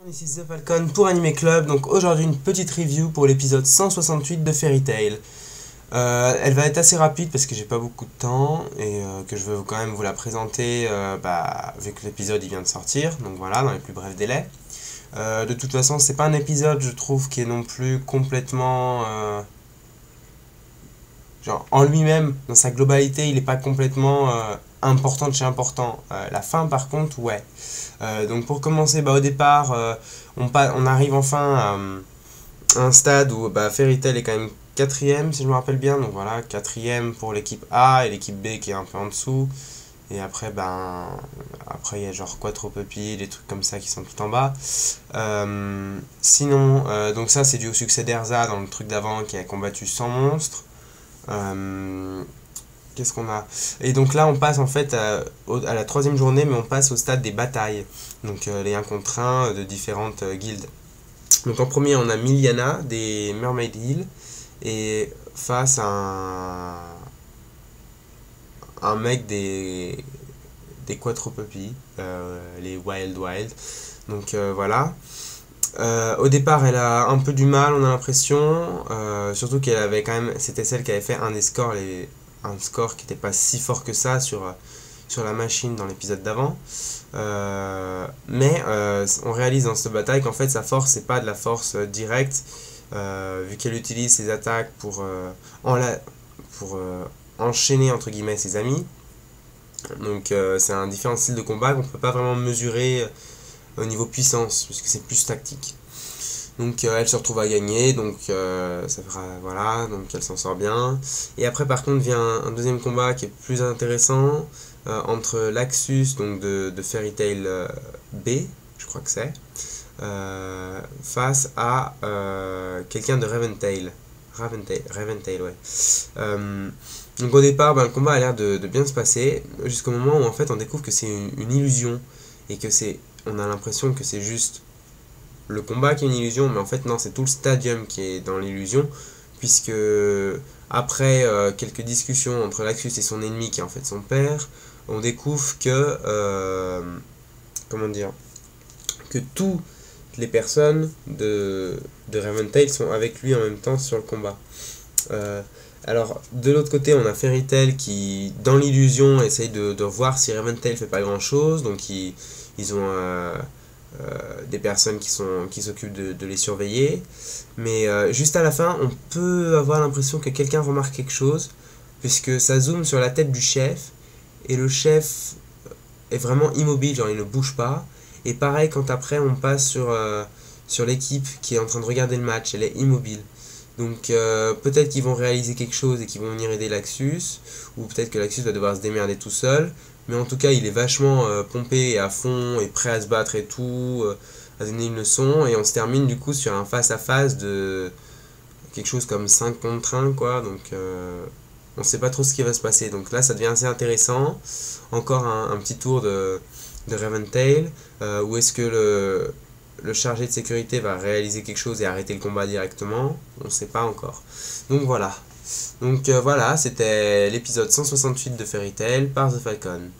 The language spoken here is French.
Ici The Falcon pour Anime Club. Donc aujourd'hui une petite review pour l'épisode 168 de Fairy Tail. Elle va être assez rapide parce que j'ai pas beaucoup de temps et que je veux quand même vous la présenter vu que l'épisode il vient de sortir, donc voilà, dans les plus brefs délais. De toute façon c'est pas un épisode, je trouve, qui est non plus complètement genre en lui-même, dans sa globalité, il est pas complètement important de chez important. La fin par contre, ouais. Donc pour commencer, au départ, on arrive enfin à un stade où Fairy Tail est quand même quatrième, si je me rappelle bien. Donc voilà, quatrième pour l'équipe A et l'équipe B qui est un peu en dessous. Et après, après il y a genre Quattro Puppy, des trucs comme ça qui sont tout en bas. Sinon, donc ça c'est dû au succès d'Erza dans le truc d'avant qui a combattu 100 monstres. Qu'est-ce qu'on a? Et donc là, on passe en fait à la troisième journée, mais on passe au stade des batailles. Donc les 1 contre 1 de différentes guildes. Donc en premier, on a Miliana des Mermaid Hill. Et face à un mec des Quattro Puppy, les Wild Wild. Donc voilà. Au départ, elle a un peu du mal, on a l'impression. Surtout qu'elle avait quand même. C'était celle qui avait fait un score qui n'était pas si fort que ça sur la machine dans l'épisode d'avant. Mais on réalise dans cette bataille qu'en fait sa force c'est pas de la force directe, vu qu'elle utilise ses attaques pour enchaîner entre guillemets ses amis. Donc c'est un différent style de combat qu'on peut pas vraiment mesurer au niveau puissance, puisque c'est plus tactique. Donc elle se retrouve à gagner, donc ça fera, voilà, donc elle s'en sort bien. Et après par contre vient un deuxième combat qui est plus intéressant, entre l'Axus donc de Fairy Tail B, je crois que c'est, face à quelqu'un de Raventail, ouais. Donc au départ le combat a l'air de bien se passer, jusqu'au moment où en fait on découvre que c'est une illusion, et que on a l'impression que c'est juste le combat qui est une illusion, mais en fait non, c'est tout le stadium qui est dans l'illusion, puisque après quelques discussions entre l'Axus et son ennemi qui est en fait son père, on découvre que comment dire, que toutes les personnes de Raventail sont avec lui en même temps sur le combat. Alors de l'autre côté on a Fairy Tail qui dans l'illusion essaye de voir si Raventail fait pas grand chose, donc ils ont des personnes qui s'occupent de les surveiller, mais juste à la fin on peut avoir l'impression que quelqu'un remarque quelque chose, puisque ça zoome sur la tête du chef, et le chef est vraiment immobile, genre il ne bouge pas. Et pareil quand après on passe sur l'équipe qui est en train de regarder le match, elle est immobile. Donc peut-être qu'ils vont réaliser quelque chose et qu'ils vont venir aider l'Axus, ou peut-être que l'Axus va devoir se démerder tout seul. Mais en tout cas, il est vachement pompé et à fond et prêt à se battre et tout, à donner une leçon. Et on se termine du coup sur un face-à-face de quelque chose comme 5 contre 1, quoi. Donc on sait pas trop ce qui va se passer. Donc là, ça devient assez intéressant. Encore un petit tour de Raventail. Où est-ce que le chargé de sécurité va réaliser quelque chose et arrêter le combat directement? On sait pas encore. Donc voilà. Donc voilà, c'était l'épisode 168 de Fairy Tail par The Falcon.